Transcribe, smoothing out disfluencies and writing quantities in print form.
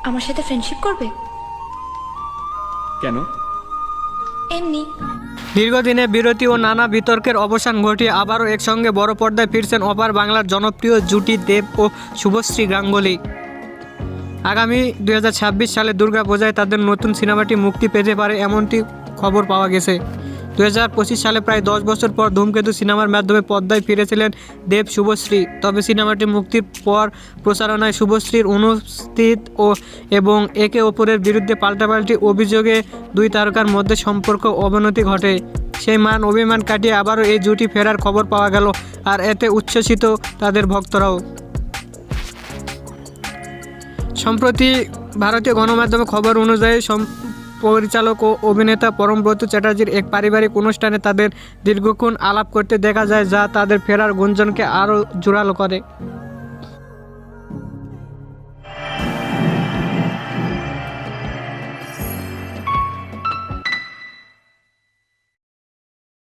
আমার সাথে ফ্রেন্ডশিপ করবে? কেন? এমনি। দীর্ঘদিনে বিরতি ও নানা বিতর্কের অবসান ঘটিয়ে আবারও একসঙ্গে বড় পর্দায় ফিরছেন ওপার বাংলার জনপ্রিয় জুটি দেব ও শুভশ্রী গাঙ্গুলী। আগামী 2026 সালে দুর্গাপূজায় তাদের নতুন সিনেমাটি মুক্তি পেতে পারে এমনটি খবর পাওয়া গেছে। 2025 সালে প্রায় 10 বছর পর ধূমকেতু সিনেমার মাধ্যমে পর্দায় ফিরেছিলেন দেব শুভশ্রী। তবে সিনেমাটি মুক্তির পর প্রচারণায় শুভশ্রীর অনুপস্থিত এবং একে অপরের বিরুদ্ধে পাল্টাপাল্টি অভিযোগে দুই তারকার মধ্যে সম্পর্ক অবনতি ঘটে। সেই মান অভিমান কাটিয়ে আবারও এই জুটি ফেরার খবর পাওয়া গেল, আর এতে উচ্ছ্বসিত তাদের ভক্তরাও। সম্প্রতি ভারতীয় গণমাধ্যমে খবর অনুযায়ী পরিচালক ও অভিনেতা পরমব্রত চ্যাটার্জির এক পারিবারিক অনুষ্ঠানে তাদের দীর্ঘক্ষণ আলাপ করতে দেখা যায়, যা তাদের ফেরার গুঞ্জনকে আরও জোরালো করে।